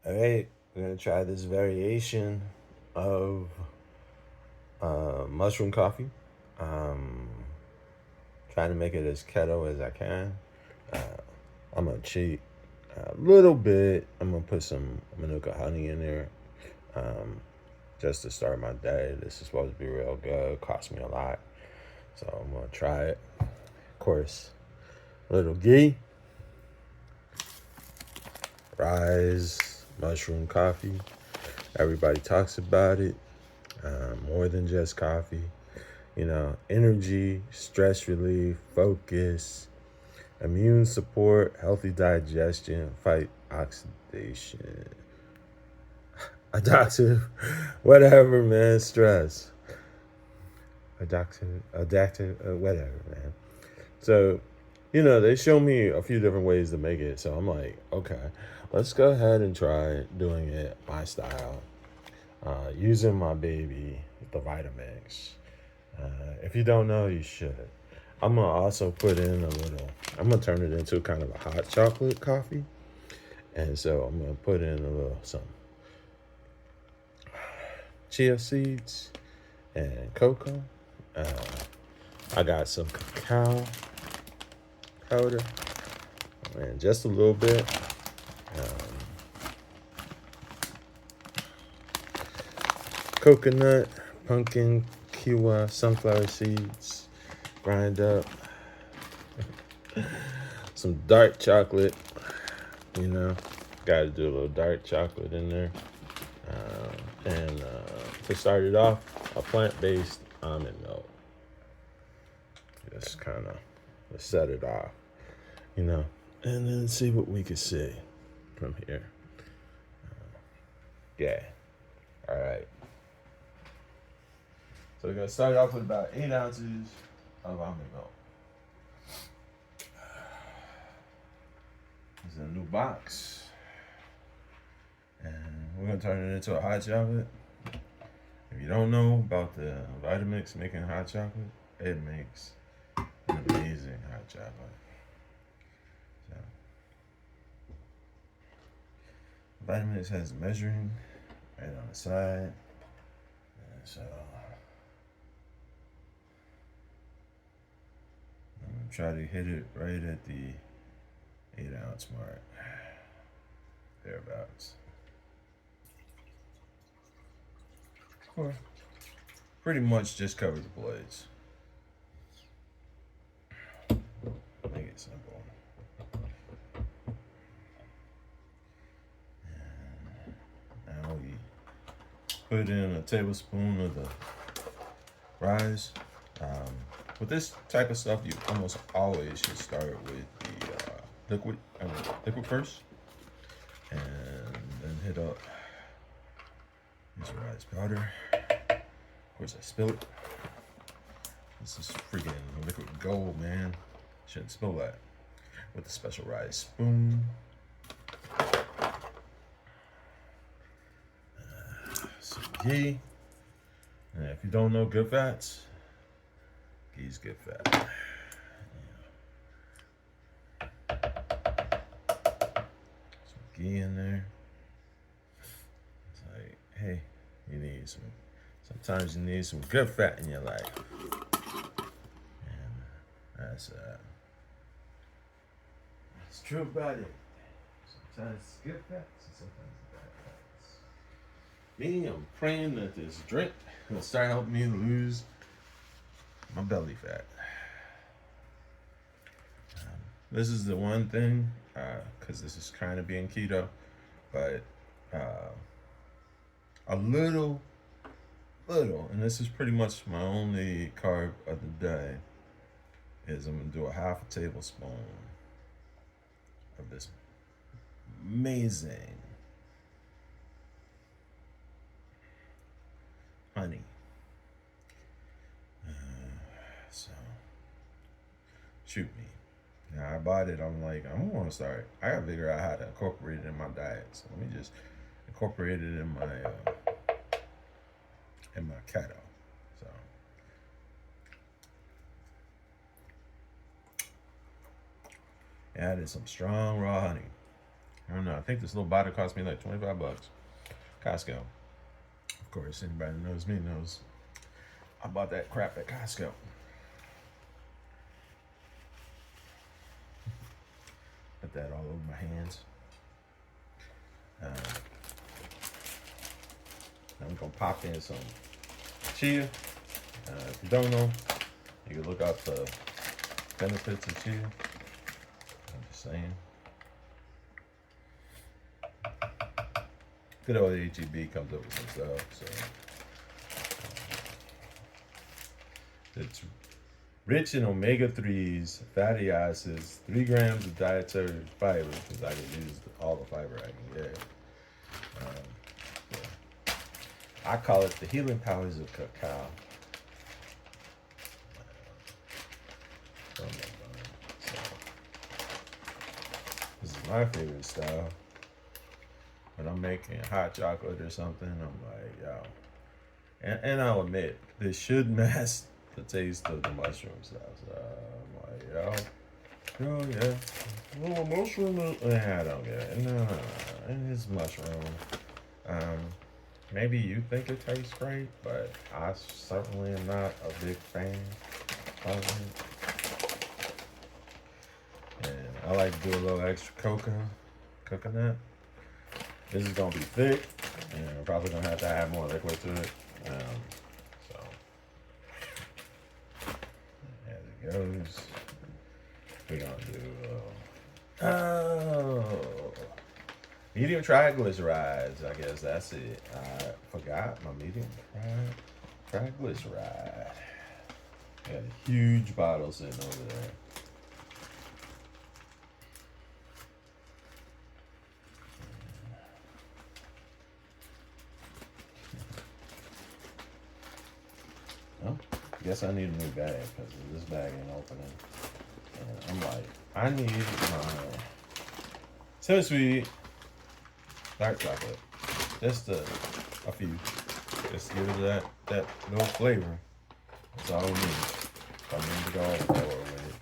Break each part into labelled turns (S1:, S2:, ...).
S1: All right, we're gonna try this variation of mushroom coffee. Um, Trying to make it as keto as I can. Uh, I'm gonna cheat a little bit. I'm gonna put some manuka honey in there, um, just to start my day. This is supposed to be real good. Cost me a lot, so I'm gonna try it. Of course, a little ghee, Ryze Mushroom Coffee. Everybody talks about it. More than just coffee. Energy, stress relief, focus, immune support, healthy digestion, fight oxidation, adaptive, whatever, man, stress, adaptive, whatever, man. So, they show me a few different ways to make it. So I'm like, okay, let's go ahead and try doing it my style, using my baby, the Vitamix. If you don't know, you should. I'm gonna also put in a little. I'm gonna turn it into kind of a hot chocolate coffee, and so I'm gonna put in a little some chia seeds and cocoa. Uh, I got some cacao powder and just a little bit. Coconut, pumpkin, kiwi, sunflower seeds, grind up. Some dark chocolate, you know. Got to do a little dark chocolate in there. And to start it off, a plant-based almond milk. Just kind of set it off, you know, and then see what we can see from here. Yeah. All right. So we're gonna start off with about 8 ounces of almond milk. This is a new box, and we're gonna turn it into a hot chocolate. If you don't know about the Vitamix making hot chocolate, it makes an amazing hot chocolate. So, Vitamix has measuring right on the side. And so I'm gonna try to hit it right at the 8 ounce mark. Thereabouts. Or pretty much just cover the blades. Make it simple. And now we put in a tablespoon of the Ryze. With this type of stuff, you almost always should start with the liquid first, and then hit up this Ryze powder. Of course, I spill it. This is freaking liquid gold, man. Shouldn't spill that. With the special Ryze spoon. Some ghee. And if you don't know good fats, ghee's good fat. Some ghee in there. It's like, hey, you need some. Sometimes you need some good fat in your life. And that's true about it. Sometimes it's good fats, and sometimes it's bad fats. Me, I'm praying that this drink will start helping me lose my belly fat. This is the one thing, because this is kind of being keto, but a little, and this is pretty much my only carb of the day, is I'm gonna do a half a tablespoon of this amazing honey. So, shoot me. Now I bought it. I'm like, I'm gonna start. I gotta figure out how to incorporate it in my diet. So let me just incorporate it in my keto. So added some strong raw honey. I don't know. I think this little bottle cost me like 25 bucks. Costco. Of course, anybody who knows me knows I bought that crap at Costco. Put that all over my hands. I'm gonna pop in some chia. If you don't know, you can look up the benefits of chia. I'm just saying. Good old HEB comes up with some stuff. So it's rich in omega-3s, fatty acids, 3 grams of dietary fiber, because I can use all the fiber I can get. Yeah. I call it the healing powers of cacao. So, this is my favorite style. When I'm making hot chocolate or something, I'm like, yo. And I'll admit, this should mask the taste of the mushroom stuff. So I'm like, yo, yeah. A little mushroom. I don't get it. No. It's mushroom. Maybe you think it tastes great, but I certainly am not a big fan of it. And I like to do a little extra coconut. This is gonna be thick, and I'm probably gonna have to add more liquid to it. So as it goes, we're gonna do medium triglycerides. I guess that's it. I forgot my medium triglyceride. Got a huge bottle sitting over there. Well, I guess I need a new bag because this bag ain't opening. And I'm like, I need my semi-sweet dark chocolate. Just a few. Just to give it that little flavor. That's all we need. So I need to go overboard with it.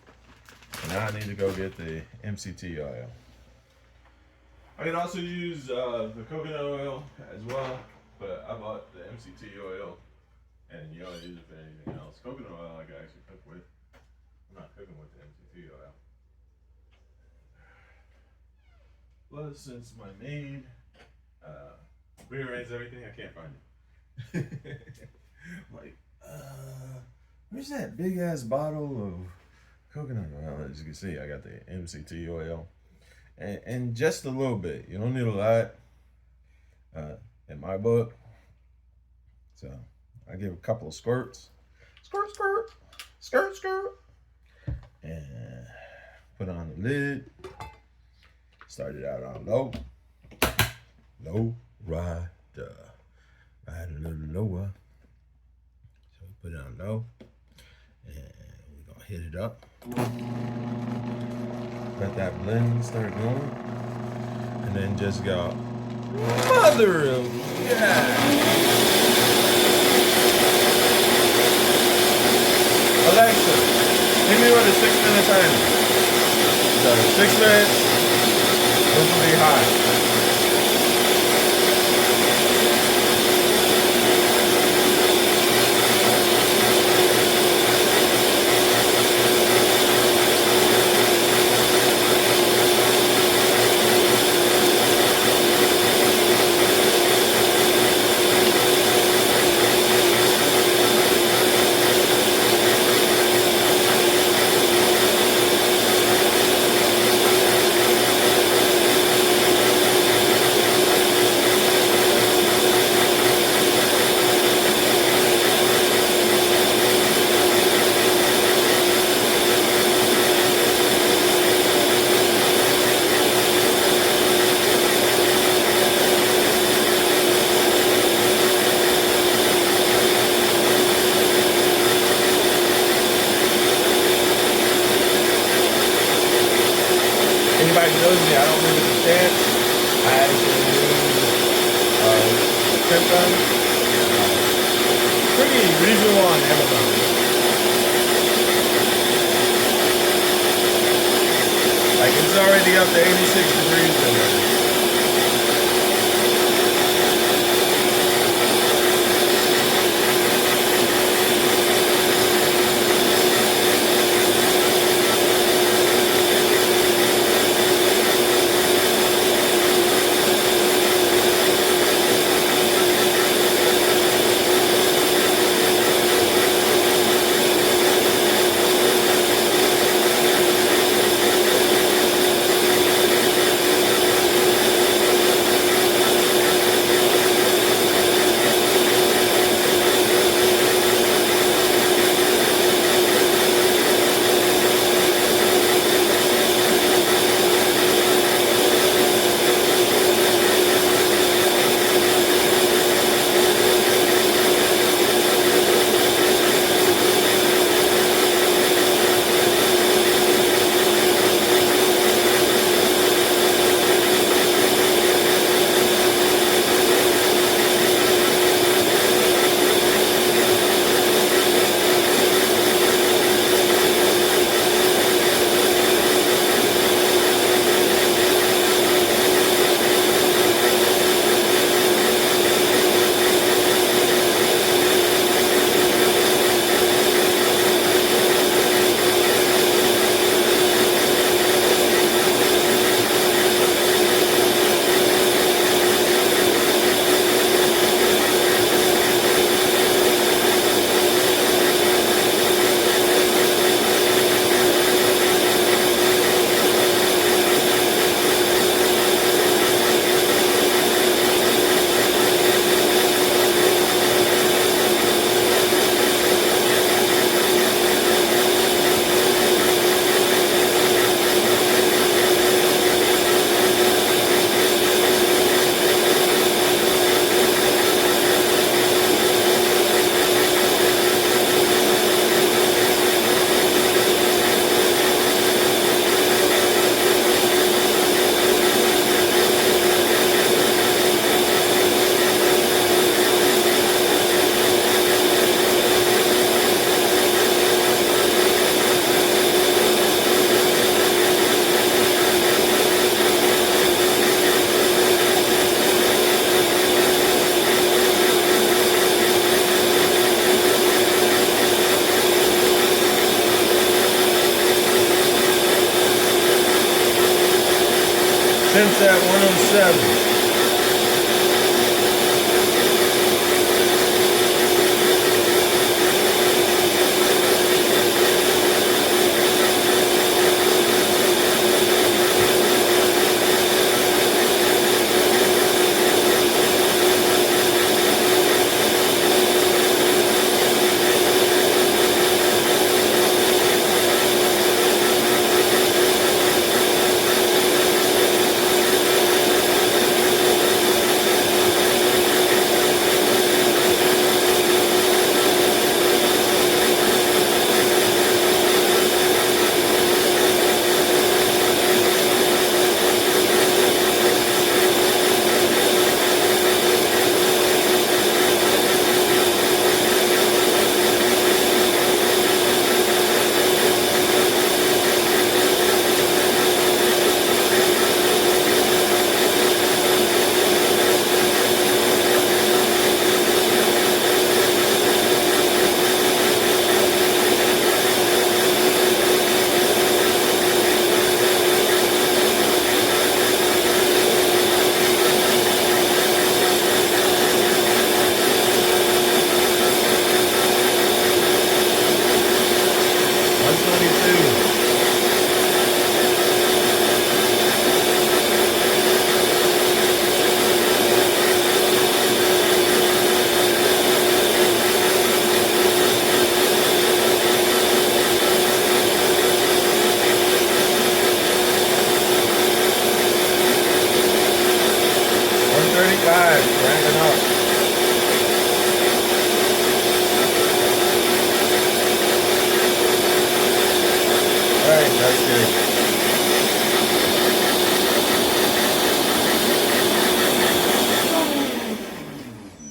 S1: And now I need to go get the MCT oil. I can also use the coconut oil as well, but I bought the MCT oil. And you don't use it for anything else. Coconut oil I can actually cook with. I'm not cooking with the MCT oil. Plus, since my maid rearranged everything, I can't find it. Like, where's that big ass bottle of coconut oil? As you can see, I got the MCT oil. And just a little bit. You don't need a lot in my book. So I give a couple of squirts. Skirt. And put on the lid. Started out on low. Ride a little lower. So we put it on low. And we're gonna hit it up. Let that blend start going. And then just go, mother of God. Alexa, hit me with a 6-minute timer. So 6 minutes, this will be hot. Anybody knows me, I don't live in the stamps. I actually use print them. Pretty reasonable on Amazon. Like it's already up to 86 degrees in there. Temp's at 107. Cranking up. Alright, that's good.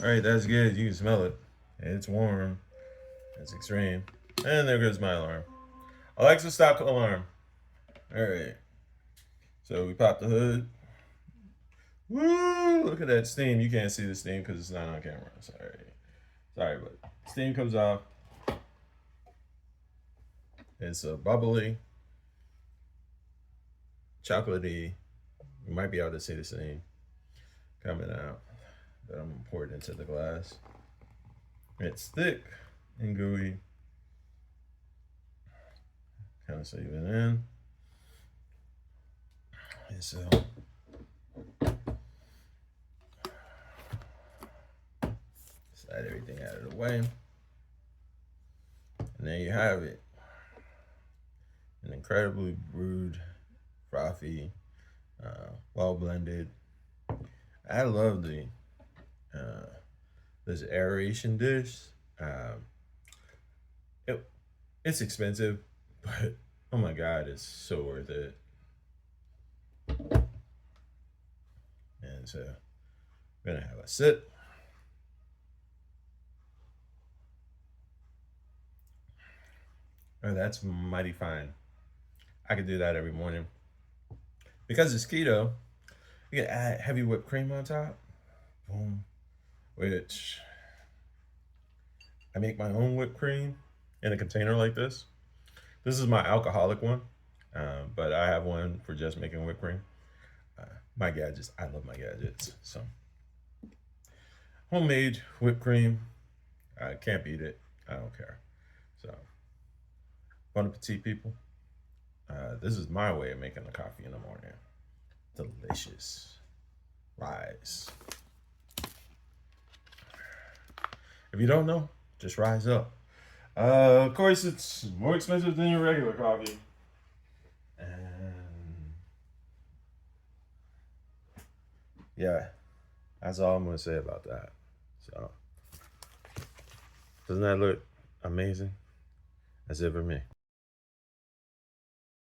S1: Alright, that's good. You can smell it. It's warm. It's extreme. And there goes my alarm. Alexa, stop alarm. Alright. So we popped the hood. Woo! Look at that steam. You can't see the steam because it's not on camera. Sorry, but steam comes off. It's a bubbly, chocolatey. You might be able to see the steam coming out. But I'm gonna pour it into the glass. It's thick and gooey. Kind of save it in. And so slide everything out of the way. And there you have it. An incredibly brewed, frothy, well blended. I love the this aeration dish. It's expensive, but oh my God, it's so worth it. And so I'm gonna have a sip. Oh, that's mighty fine. I could do that every morning. Because it's keto, you can add heavy whipped cream on top. Boom. Which I make my own whipped cream in a container like this. This is my alcoholic one, but I have one for just making whipped cream. My gadgets, I love my gadgets. So homemade whipped cream, I can't beat it. I don't care. So bon appetit, people. This is my way of making the coffee in the morning. Delicious. Ryze. If you don't know, just rise up. Of course, it's more expensive than your regular coffee. And yeah, that's all I'm going to say about that. So, doesn't that look amazing? That's it for me.